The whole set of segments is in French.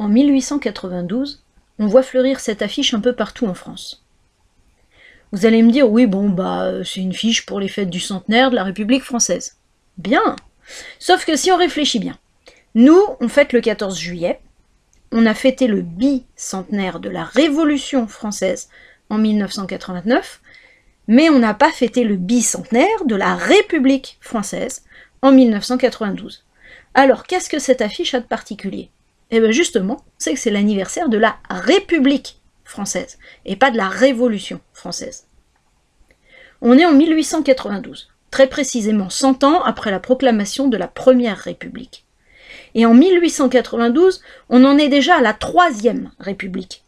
en 1892, on voit fleurir cette affiche un peu partout en France. Vous allez me dire, oui, bon, c'est une fiche pour les fêtes du centenaire de la République française. Bien! Sauf que si on réfléchit bien, nous, on fête le 14 juillet, on a fêté le bicentenaire de la Révolution française en 1989, mais on n'a pas fêté le bicentenaire de la République française en 1992. Alors, qu'est-ce que cette affiche a de particulier? Eh bien justement, c'est que c'est l'anniversaire de la République française, et pas de la Révolution française. On est en 1892, très précisément 100 ans après la proclamation de la Première République. Et en 1892, on en est déjà à la Troisième République.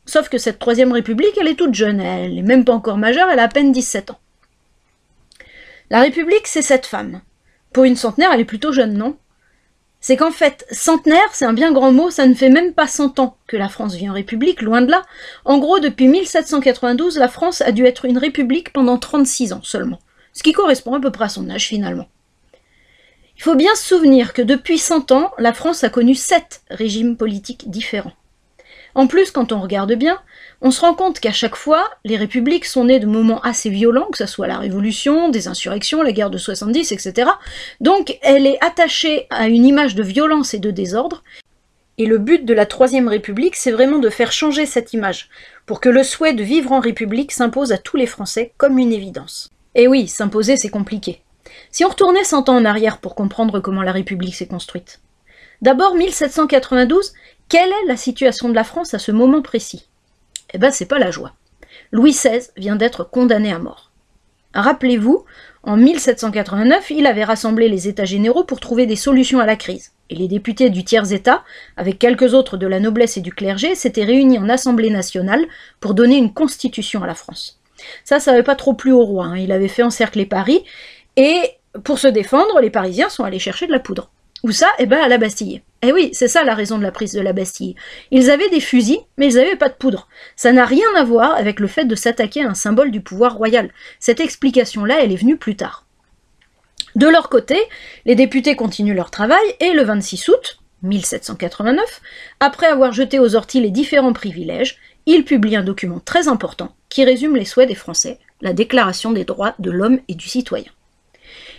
Sauf que cette Troisième République, elle est toute jeune, elle n'est même pas encore majeure, elle a à peine 17 ans. La République, c'est cette femme. Pour une centenaire, elle est plutôt jeune, non? C'est qu'en fait, centenaire, c'est un bien grand mot, ça ne fait même pas 100 ans que la France vit en République, loin de là. En gros, depuis 1792, la France a dû être une République pendant 36 ans seulement, ce qui correspond à peu près à son âge finalement. Il faut bien se souvenir que depuis 100 ans, la France a connu 7 régimes politiques différents. En plus, quand on regarde bien, on se rend compte qu'à chaque fois, les républiques sont nées de moments assez violents, que ce soit la Révolution, des insurrections, la guerre de 70, etc. Donc elle est attachée à une image de violence et de désordre, et le but de la Troisième République, c'est vraiment de faire changer cette image, pour que le souhait de vivre en République s'impose à tous les Français comme une évidence. Et oui, s'imposer c'est compliqué. Si on retournait 100 ans en arrière pour comprendre comment la République s'est construite. D'abord, 1792, quelle est la situation de la France à ce moment précis? Eh ben, c'est pas la joie. Louis XVI vient d'être condamné à mort. Rappelez-vous, en 1789, il avait rassemblé les États généraux pour trouver des solutions à la crise. Et les députés du tiers-État, avec quelques autres de la noblesse et du clergé, s'étaient réunis en Assemblée nationale pour donner une constitution à la France. Ça n'avait pas trop plu au roi, hein. Il avait fait encercler Paris, et pour se défendre, les Parisiens sont allés chercher de la poudre. Où ça? Eh ben à la Bastille. Eh oui, c'est ça la raison de la prise de la Bastille. Ils avaient des fusils, mais ils n'avaient pas de poudre. Ça n'a rien à voir avec le fait de s'attaquer à un symbole du pouvoir royal. Cette explication-là, elle est venue plus tard. De leur côté, les députés continuent leur travail, et le 26 août 1789, après avoir jeté aux orties les différents privilèges, ils publient un document très important qui résume les souhaits des Français, la Déclaration des droits de l'homme et du citoyen.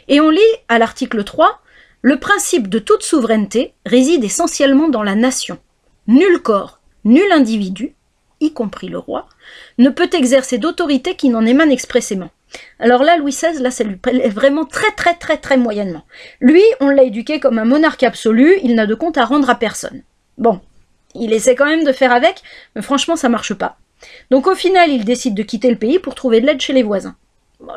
Et on lit à l'article 3, le principe de toute souveraineté réside essentiellement dans la nation. Nul corps, nul individu, y compris le roi, ne peut exercer d'autorité qui n'en émane expressément. Alors là, Louis XVI, là, ça lui plaît vraiment très moyennement. Lui, on l'a éduqué comme un monarque absolu, il n'a de compte à rendre à personne. Bon, il essaie quand même de faire avec, mais franchement, ça marche pas. Donc au final, il décide de quitter le pays pour trouver de l'aide chez les voisins.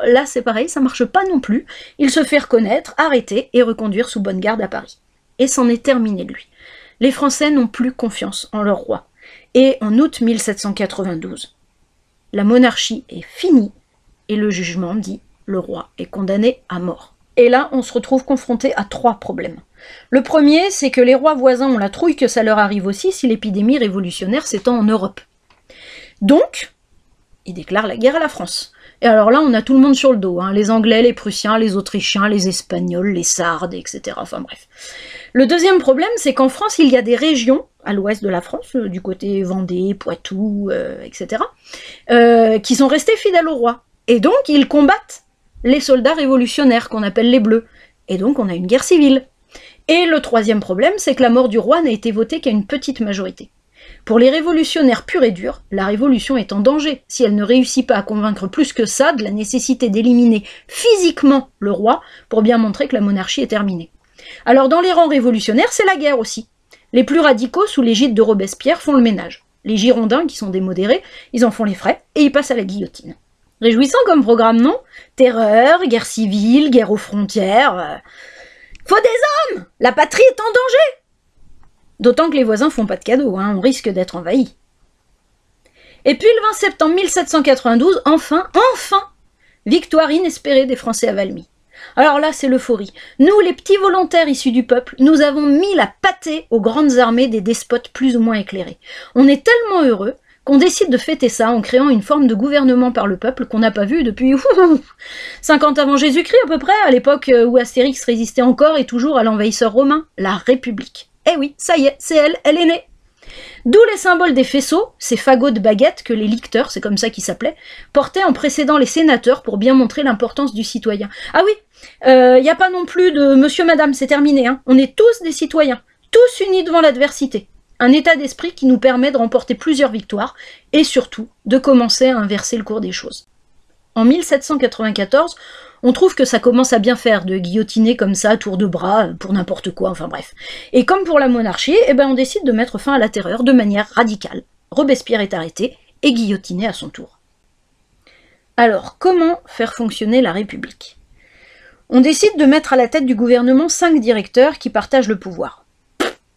Là, c'est pareil, ça marche pas non plus. Il se fait reconnaître, arrêter et reconduire sous bonne garde à Paris. Et c'en est terminé de lui. Les Français n'ont plus confiance en leur roi. Et en août 1792, la monarchie est finie et le jugement dit le roi est condamné à mort. Et là, on se retrouve confronté à 3 problèmes. Le premier, c'est que les rois voisins ont la trouille que ça leur arrive aussi si l'épidémie révolutionnaire s'étend en Europe. Donc, ils déclarent la guerre à la France. Et alors là, on a tout le monde sur le dos, hein. Les Anglais, les Prussiens, les Autrichiens, les Espagnols, les Sardes, etc. Enfin bref. Le deuxième problème, c'est qu'en France, il y a des régions, à l'ouest de la France, du côté Vendée, Poitou, etc., qui sont restées fidèles au roi. Et donc, ils combattent les soldats révolutionnaires, qu'on appelle les Bleus. Et donc, on a une guerre civile. Et le troisième problème, c'est que la mort du roi n'a été votée qu'à une petite majorité. Pour les révolutionnaires purs et durs, la révolution est en danger si elle ne réussit pas à convaincre plus que ça de la nécessité d'éliminer physiquement le roi pour bien montrer que la monarchie est terminée. Alors dans les rangs révolutionnaires, c'est la guerre aussi. Les plus radicaux, sous l'égide de Robespierre, font le ménage. Les Girondins, qui sont des modérés, ils en font les frais et ils passent à la guillotine. Réjouissant comme programme, non? Terreur, guerre civile, guerre aux frontières... Faut des hommes! La patrie est en danger! D'autant que les voisins font pas de cadeaux, hein, on risque d'être envahis. Et puis le 20 septembre 1792, enfin, victoire inespérée des Français à Valmy. Alors là, c'est l'euphorie. Nous, les petits volontaires issus du peuple, nous avons mis la pâtée aux grandes armées des despotes plus ou moins éclairés. On est tellement heureux qu'on décide de fêter ça en créant une forme de gouvernement par le peuple qu'on n'a pas vu depuis 50 avant Jésus-Christ à peu près, à l'époque où Astérix résistait encore et toujours à l'envahisseur romain, la République. Eh oui, ça y est, c'est elle est née. D'où les symboles des faisceaux, ces fagots de baguettes que les licteurs, c'est comme ça qu'ils s'appelaient, portaient en précédant les sénateurs pour bien montrer l'importance du citoyen. Ah oui, y a pas non plus de monsieur, madame, c'est terminé, hein. On est tous des citoyens, tous unis devant l'adversité. Un état d'esprit qui nous permet de remporter plusieurs victoires et surtout de commencer à inverser le cours des choses. En 1794, on trouve que ça commence à bien faire de guillotiner comme ça, à tour de bras, pour n'importe quoi, enfin bref. Et comme pour la monarchie, on décide de mettre fin à la terreur de manière radicale. Robespierre est arrêté et guillotiné à son tour. Alors, comment faire fonctionner la République? On décide de mettre à la tête du gouvernement 5 directeurs qui partagent le pouvoir.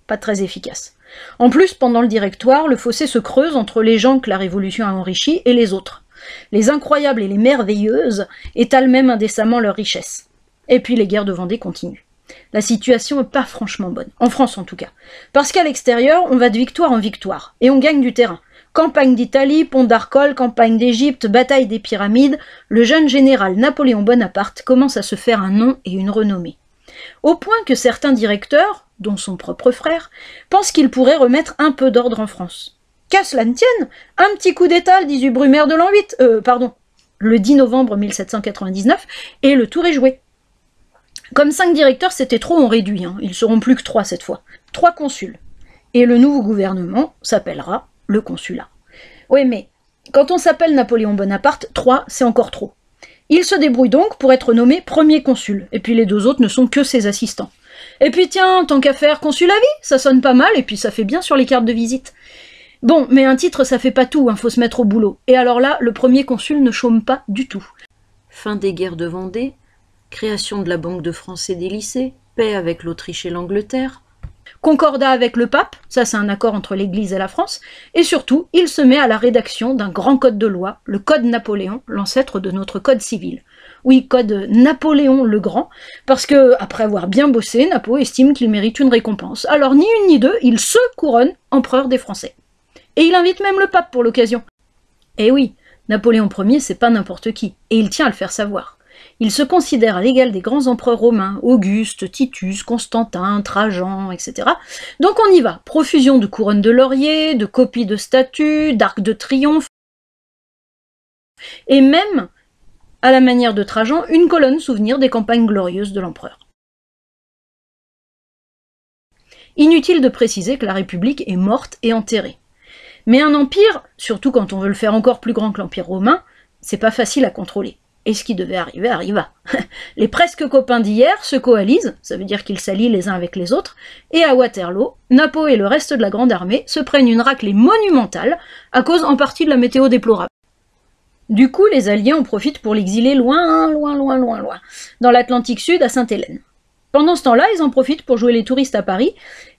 Pas très efficace. En plus, pendant le directoire, le fossé se creuse entre les gens que la Révolution a enrichis et les autres. Les incroyables et les merveilleuses étalent même indécemment leur richesse. Et puis les guerres de Vendée continuent. La situation n'est pas franchement bonne, en France en tout cas. Parce qu'à l'extérieur, on va de victoire en victoire, et on gagne du terrain. Campagne d'Italie, pont d'Arcole, campagne d'Égypte, bataille des pyramides, le jeune général Napoléon Bonaparte commence à se faire un nom et une renommée. Au point que certains directeurs, dont son propre frère, pensent qu'il pourrait remettre un peu d'ordre en France. Qu'à cela ne tienne, un petit coup d'état le 18 Brumaire de l'an 8, le 10 novembre 1799, et le tour est joué. Comme 5 directeurs, c'était trop, on réduit, ils seront plus que 3 cette fois. 3 consuls. Et le nouveau gouvernement s'appellera le consulat. Oui, mais quand on s'appelle Napoléon Bonaparte, 3, c'est encore trop. Il se débrouille donc pour être nommé premier consul, et puis les 2 autres ne sont que ses assistants. Et puis tiens, tant qu'à faire, consul à vie, ça sonne pas mal, et puis ça fait bien sur les cartes de visite. Bon, mais un titre, ça fait pas tout, faut se mettre au boulot. Et alors là, le premier consul ne chôme pas du tout. Fin des guerres de Vendée, création de la Banque de France et des lycées, paix avec l'Autriche et l'Angleterre, concordat avec le pape, ça c'est un accord entre l'Église et la France, et surtout, il se met à la rédaction d'un grand code de loi, le Code Napoléon, l'ancêtre de notre code civil. Oui, code Napoléon le Grand, parce que, après avoir bien bossé, Napo estime qu'il mérite une récompense. Alors ni une ni deux, il se couronne empereur des Français. Et il invite même le pape pour l'occasion. Et oui, Napoléon Ier, c'est pas n'importe qui, et il tient à le faire savoir. Il se considère à l'égal des grands empereurs romains, Auguste, Titus, Constantin, Trajan, etc. Donc on y va, profusion de couronnes de laurier, de copies de statues, d'arcs de triomphe, et même, à la manière de Trajan, une colonne souvenir des campagnes glorieuses de l'empereur. Inutile de préciser que la République est morte et enterrée. Mais un empire, surtout quand on veut le faire encore plus grand que l'Empire romain, c'est pas facile à contrôler. Et ce qui devait arriver arriva. Les presque copains d'hier se coalisent, ça veut dire qu'ils s'allient les uns avec les autres, et à Waterloo, Napo et le reste de la grande armée se prennent une raclée monumentale, à cause en partie de la météo déplorable. Du coup, les Alliés en profitent pour l'exiler loin, dans l'Atlantique Sud à Sainte-Hélène. Pendant ce temps-là, ils en profitent pour jouer les touristes à Paris,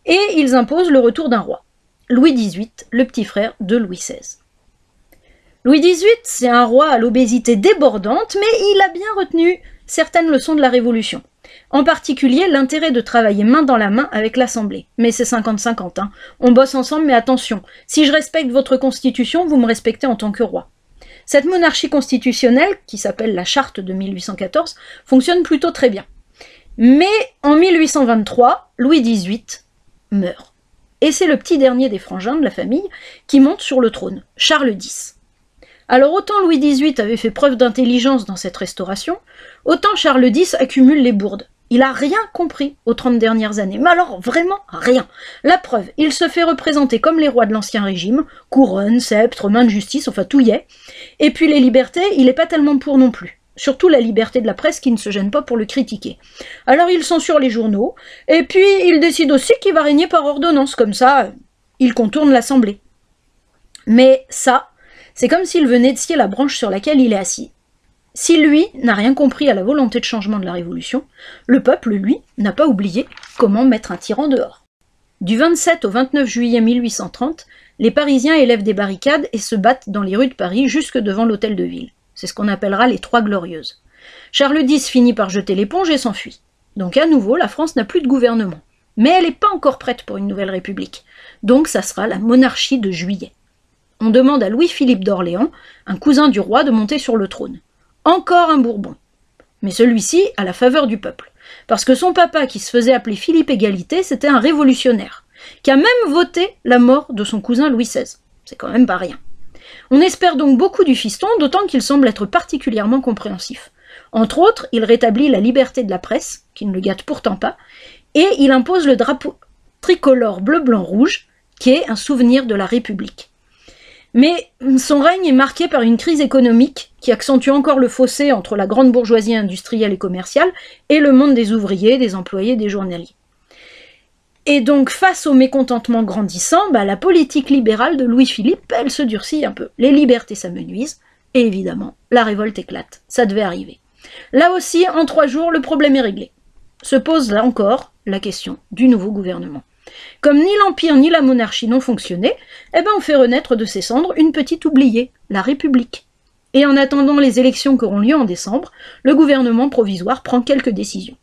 et ils imposent le retour d'un roi. Louis XVIII, le petit frère de Louis XVI. Louis XVIII, c'est un roi à l'obésité débordante, mais il a bien retenu certaines leçons de la Révolution. En particulier, l'intérêt de travailler main dans la main avec l'Assemblée. Mais c'est 50-50, on bosse ensemble, mais attention, si je respecte votre constitution, vous me respectez en tant que roi. Cette monarchie constitutionnelle, qui s'appelle la Charte de 1814, fonctionne plutôt très bien. Mais en 1823, Louis XVIII meurt. Et c'est le petit dernier des frangins de la famille qui monte sur le trône, Charles X. Alors autant Louis XVIII avait fait preuve d'intelligence dans cette restauration, autant Charles X accumule les bourdes. Il a rien compris aux 30 dernières années, mais alors vraiment rien. La preuve, il se fait représenter comme les rois de l'Ancien Régime, couronne, sceptre, main de justice, enfin tout y est. Et puis les libertés, il n'est pas tellement pour non plus. Surtout la liberté de la presse qui ne se gêne pas pour le critiquer. Alors il censure les journaux, et puis il décide aussi qu'il va régner par ordonnance, comme ça, il contourne l'Assemblée. Mais ça, c'est comme s'il venait de scier la branche sur laquelle il est assis. Si lui n'a rien compris à la volonté de changement de la Révolution, le peuple, lui, n'a pas oublié comment mettre un tyran dehors. Du 27 au 29 juillet 1830, les Parisiens élèvent des barricades et se battent dans les rues de Paris jusque devant l'hôtel de ville. C'est ce qu'on appellera les Trois Glorieuses. Charles X finit par jeter l'éponge et s'enfuit. Donc à nouveau, la France n'a plus de gouvernement. Mais elle n'est pas encore prête pour une nouvelle république. Donc ça sera la monarchie de Juillet. On demande à Louis-Philippe d'Orléans, un cousin du roi, de monter sur le trône. Encore un Bourbon. Mais celui-ci à la faveur du peuple. Parce que son papa, qui se faisait appeler Philippe Égalité, c'était un révolutionnaire. qui a même voté la mort de son cousin Louis XVI. C'est quand même pas rien. On espère donc beaucoup du fiston, d'autant qu'il semble être particulièrement compréhensif. Entre autres, il rétablit la liberté de la presse, qui ne le gâte pourtant pas, et il impose le drapeau tricolore bleu-blanc-rouge, qui est un souvenir de la République. Mais son règne est marqué par une crise économique qui accentue encore le fossé entre la grande bourgeoisie industrielle et commerciale et le monde des ouvriers, des employés, des journaliers. Et donc, face au mécontentement grandissant, la politique libérale de Louis-Philippe, elle se durcit un peu. Les libertés s'amenuisent, et évidemment, la révolte éclate. Ça devait arriver. Là aussi, en 3 jours, le problème est réglé. Se pose là encore la question du nouveau gouvernement. Comme ni l'Empire ni la monarchie n'ont fonctionné, on fait renaître de ses cendres une petite oubliée, la République. Et en attendant les élections qui auront lieu en décembre, le gouvernement provisoire prend quelques décisions.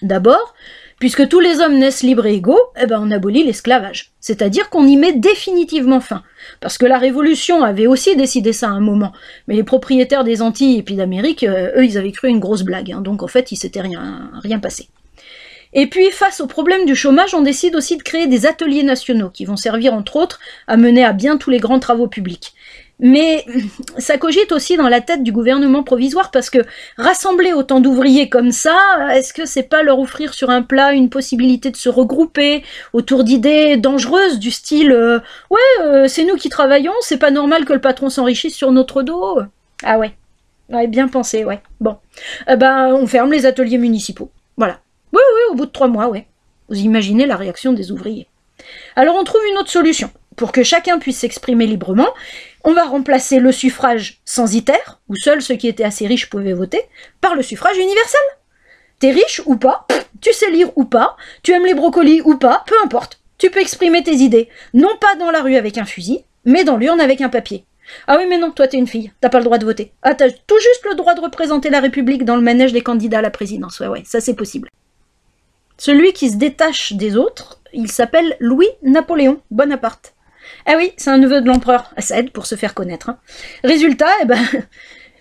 D'abord, puisque tous les hommes naissent libres et égaux, on abolit l'esclavage. C'est-à-dire qu'on y met définitivement fin. Parce que la Révolution avait aussi décidé ça à un moment. Mais les propriétaires des Antilles et puis d'Amérique, eux, ils avaient cru une grosse blague. Donc en fait, il s'était rien passé. Et puis, face au problème du chômage, on décide aussi de créer des ateliers nationaux qui vont servir, entre autres, à mener à bien tous les grands travaux publics. Mais ça cogite aussi dans la tête du gouvernement provisoire parce que rassembler autant d'ouvriers comme ça, est-ce que c'est pas leur offrir sur un plat une possibilité de se regrouper autour d'idées dangereuses du style c'est nous qui travaillons, c'est pas normal que le patron s'enrichisse sur notre dos. Ah ouais, bien pensé, ouais. Bon, on ferme les ateliers municipaux, voilà. Oui, au bout de 3 mois, ouais. Vous imaginez la réaction des ouvriers. Alors on trouve une autre solution. Pour que chacun puisse s'exprimer librement, on va remplacer le suffrage censitaire, où seuls ceux qui étaient assez riches pouvaient voter, par le suffrage universel. T'es riche ou pas, tu sais lire ou pas, tu aimes les brocolis ou pas, peu importe. Tu peux exprimer tes idées, non pas dans la rue avec un fusil, mais dans l'urne avec un papier. Ah oui, mais non, toi t'es une fille, t'as pas le droit de voter. Ah, t'as tout juste le droit de représenter la République dans le manège des candidats à la présidence. Ouais, ça c'est possible. Celui qui se détache des autres, il s'appelle Louis-Napoléon Bonaparte. Ah oui, c'est un neveu de l'empereur. Ça aide pour se faire connaître. Résultat,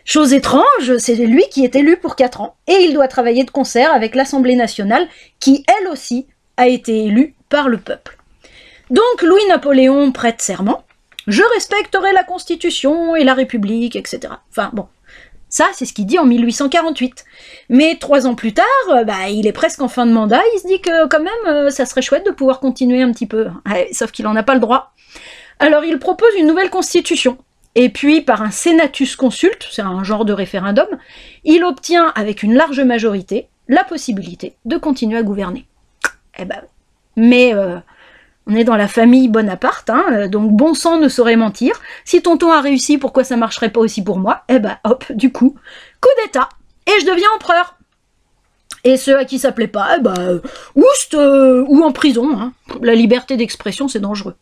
chose étrange, c'est lui qui est élu pour 4 ans. Et il doit travailler de concert avec l'Assemblée nationale, qui, elle aussi, a été élue par le peuple. Donc Louis-Napoléon prête serment. Je respecterai la Constitution et la République, etc. Enfin bon, ça c'est ce qu'il dit en 1848. Mais 3 ans plus tard, il est presque en fin de mandat, il se dit que quand même, ça serait chouette de pouvoir continuer un petit peu. Ouais, sauf qu'il n'en a pas le droit. Alors il propose une nouvelle constitution. Et puis, par un senatus consulte, c'est un genre de référendum, il obtient, avec une large majorité, la possibilité de continuer à gouverner. Mais on est dans la famille Bonaparte, donc bon sang ne saurait mentir. Si tonton a réussi, pourquoi ça marcherait pas aussi pour moi? Hop, du coup, coup d'état, et je deviens empereur. Et ceux à qui ça plaît pas, oust, ou en prison. La liberté d'expression, c'est dangereux.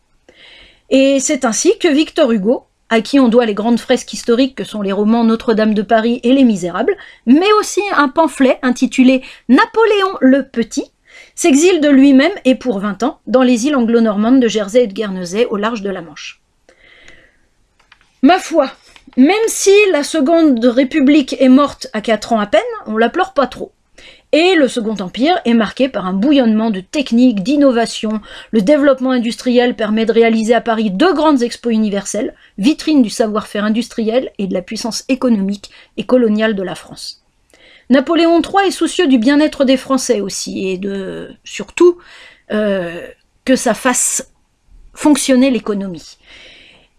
Et c'est ainsi que Victor Hugo, à qui on doit les grandes fresques historiques que sont les romans Notre-Dame de Paris et Les Misérables, mais aussi un pamphlet intitulé Napoléon le Petit, s'exile de lui-même et pour 20 ans dans les îles anglo-normandes de Jersey et de Guernesey au large de la Manche. Ma foi, même si la Seconde République est morte à 4 ans à peine, on la pleure pas trop. Et le Second Empire est marqué par un bouillonnement de techniques, d'innovations. Le développement industriel permet de réaliser à Paris 2 grandes expos universelles, vitrines du savoir-faire industriel et de la puissance économique et coloniale de la France. Napoléon III est soucieux du bien-être des Français aussi, et de surtout que ça fasse fonctionner l'économie.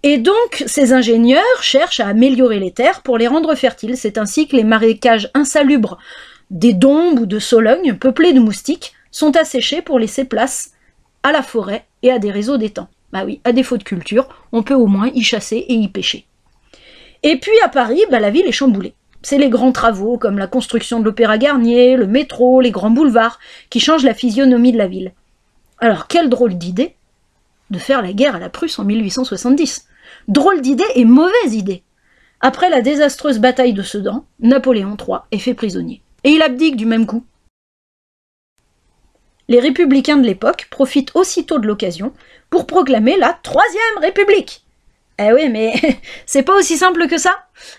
Et donc, ces ingénieurs cherchent à améliorer les terres pour les rendre fertiles. C'est ainsi que les marécages insalubres des Dombes ou de Sologne, peuplés de moustiques, sont asséchés pour laisser place à la forêt et à des réseaux d'étangs. Oui, à défaut de culture, on peut au moins y chasser et y pêcher. Et puis à Paris, la ville est chamboulée. C'est les grands travaux, comme la construction de l'Opéra Garnier, le métro, les grands boulevards, qui changent la physionomie de la ville. Alors, quelle drôle d'idée de faire la guerre à la Prusse en 1870. Drôle d'idée et mauvaise idée. Après la désastreuse bataille de Sedan, Napoléon III est fait prisonnier. Et il abdique du même coup. Les républicains de l'époque profitent aussitôt de l'occasion pour proclamer la Troisième République. Eh oui, mais c'est pas aussi simple que ça.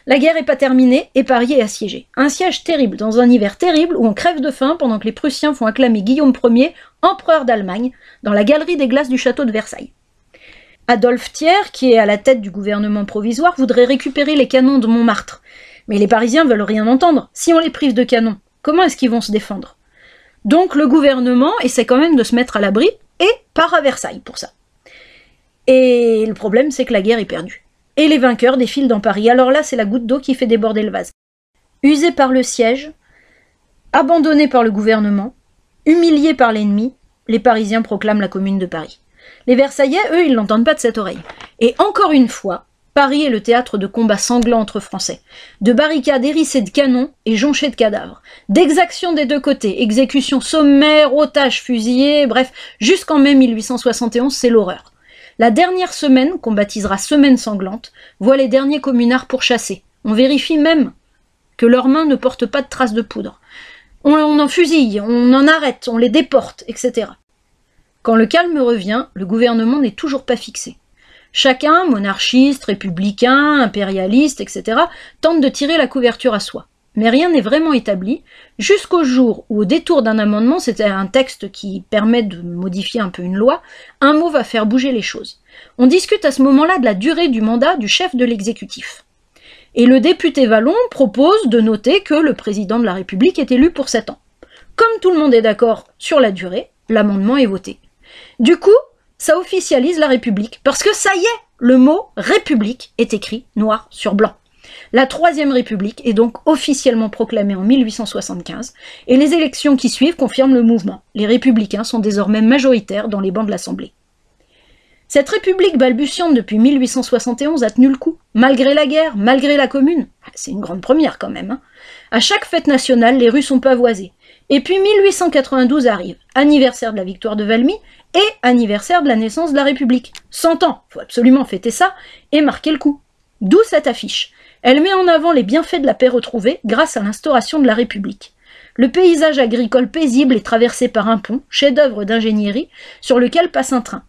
La guerre est pas terminée et Paris est assiégé. Un siège terrible, dans un hiver terrible où on crève de faim pendant que les Prussiens font acclamer Guillaume Ier, empereur d'Allemagne, dans la galerie des glaces du château de Versailles. Adolphe Thiers, qui est à la tête du gouvernement provisoire, voudrait récupérer les canons de Montmartre. Mais les Parisiens veulent rien entendre. Si on les prive de canons, comment est-ce qu'ils vont se défendre? Donc le gouvernement essaie quand même de se mettre à l'abri et part à Versailles pour ça. Et le problème, c'est que la guerre est perdue. Et les vainqueurs défilent dans Paris. Alors là, c'est la goutte d'eau qui fait déborder le vase. Usés par le siège, abandonnés par le gouvernement, humiliés par l'ennemi, les Parisiens proclament la Commune de Paris. Les Versaillais, eux, ils l'entendent pas de cette oreille. Et encore une fois, Paris est le théâtre de combats sanglants entre Français, de barricades hérissées de canons et jonchées de cadavres, d'exactions des deux côtés, exécutions sommaires, otages fusillés, bref, jusqu'en mai 1871, c'est l'horreur. La dernière semaine, qu'on baptisera Semaine sanglante, voit les derniers communards pourchassés. On vérifie même que leurs mains ne portent pas de traces de poudre. On en fusille, on en arrête, on les déporte, etc. Quand le calme revient, le gouvernement n'est toujours pas fixé. Chacun, monarchiste, républicain, impérialiste, etc., tente de tirer la couverture à soi. Mais rien n'est vraiment établi, jusqu'au jour où, au détour d'un amendement, c'était un texte qui permet de modifier un peu une loi, un mot va faire bouger les choses. On discute à ce moment-là de la durée du mandat du chef de l'exécutif. Et le député Vallon propose de noter que le président de la République est élu pour 7 ans. Comme tout le monde est d'accord sur la durée, l'amendement est voté. Du coup, ça officialise la République, parce que ça y est, le mot « République » est écrit noir sur blanc. La Troisième République est donc officiellement proclamée en 1875, et les élections qui suivent confirment le mouvement. Les républicains sont désormais majoritaires dans les bancs de l'Assemblée. Cette République balbutiante depuis 1871 a tenu le coup, malgré la guerre, malgré la Commune. C'est une grande première quand même. À chaque fête nationale, les rues sont pavoisées. Et puis 1892 arrive, anniversaire de la victoire de Valmy et anniversaire de la naissance de la République. 100 ans, faut absolument fêter ça et marquer le coup. D'où cette affiche. Elle met en avant les bienfaits de la paix retrouvée grâce à l'instauration de la République. Le paysage agricole paisible est traversé par un pont, chef-d'œuvre d'ingénierie, sur lequel passe un train.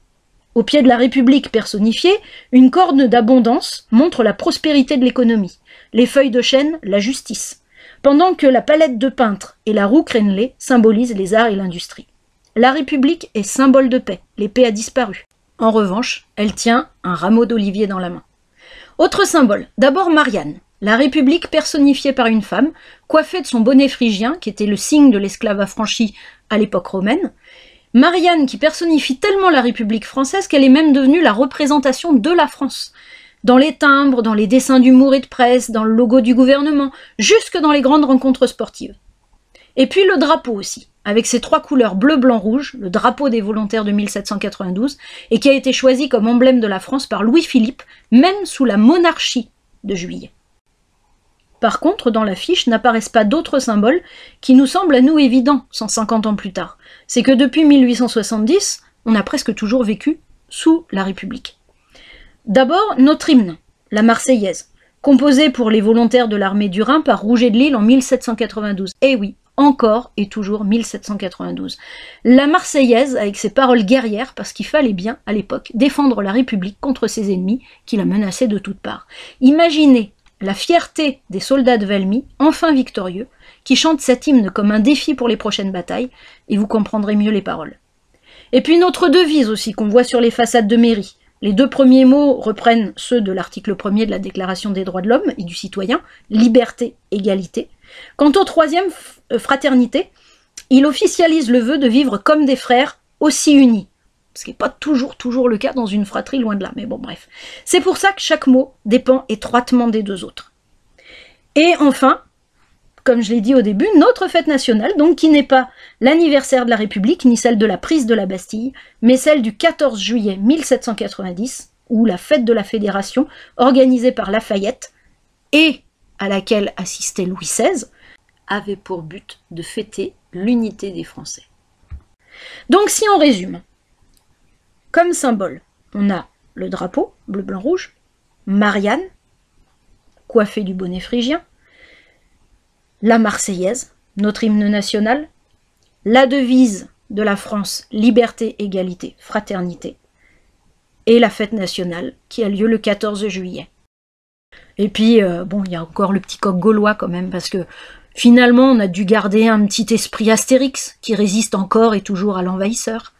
Au pied de la République personnifiée, une corne d'abondance montre la prospérité de l'économie. Les feuilles de chêne, la justice. Pendant que la palette de peintre et la roue crénelée symbolisent les arts et l'industrie. La République est symbole de paix, l'épée a disparu. En revanche, elle tient un rameau d'olivier dans la main. Autre symbole, d'abord Marianne, la République personnifiée par une femme, coiffée de son bonnet phrygien, qui était le signe de l'esclave affranchi à l'époque romaine. Marianne qui personnifie tellement la République française qu'elle est même devenue la représentation de la France. Dans les timbres, dans les dessins d'humour et de presse, dans le logo du gouvernement, jusque dans les grandes rencontres sportives. Et puis le drapeau aussi, avec ses 3 couleurs bleu, blanc, rouge, le drapeau des volontaires de 1792, et qui a été choisi comme emblème de la France par Louis-Philippe, même sous la monarchie de Juillet. Par contre, dans l'affiche n'apparaissent pas d'autres symboles qui nous semblent à nous évidents 150 ans plus tard. C'est que depuis 1870, on a presque toujours vécu sous la République. D'abord, notre hymne, la Marseillaise, composée pour les volontaires de l'armée du Rhin par Rouget de Lille en 1792. Eh oui, encore et toujours 1792. La Marseillaise avec ses paroles guerrières, parce qu'il fallait bien, à l'époque, défendre la République contre ses ennemis qui la menaçaient de toutes parts. Imaginez la fierté des soldats de Valmy, enfin victorieux, qui chantent cet hymne comme un défi pour les prochaines batailles, et vous comprendrez mieux les paroles. Et puis notre devise aussi, qu'on voit sur les façades de mairie. Les 2 premiers mots reprennent ceux de l'article 1er de la Déclaration des droits de l'homme et du citoyen, liberté, égalité. Quant au 3e, fraternité, il officialise le vœu de vivre comme des frères aussi unis. Ce qui n'est pas toujours le cas dans une fratrie, loin de là, mais bon bref. C'est pour ça que chaque mot dépend étroitement des 2 autres. Et enfin, comme je l'ai dit au début, notre fête nationale, donc qui n'est pas l'anniversaire de la République, ni celle de la prise de la Bastille, mais celle du 14 juillet 1790, ou la fête de la Fédération, organisée par Lafayette, et à laquelle assistait Louis XVI, avait pour but de fêter l'unité des Français. Donc si on résume, comme symbole, on a le drapeau, bleu, blanc, rouge, Marianne, coiffée du bonnet phrygien, la Marseillaise, notre hymne national, la devise de la France, liberté, égalité, fraternité, et la fête nationale, qui a lieu le 14 juillet. Et puis, bon, il y a encore le petit coq gaulois quand même, parce que finalement, on a dû garder un petit esprit Astérix, qui résiste encore et toujours à l'envahisseur.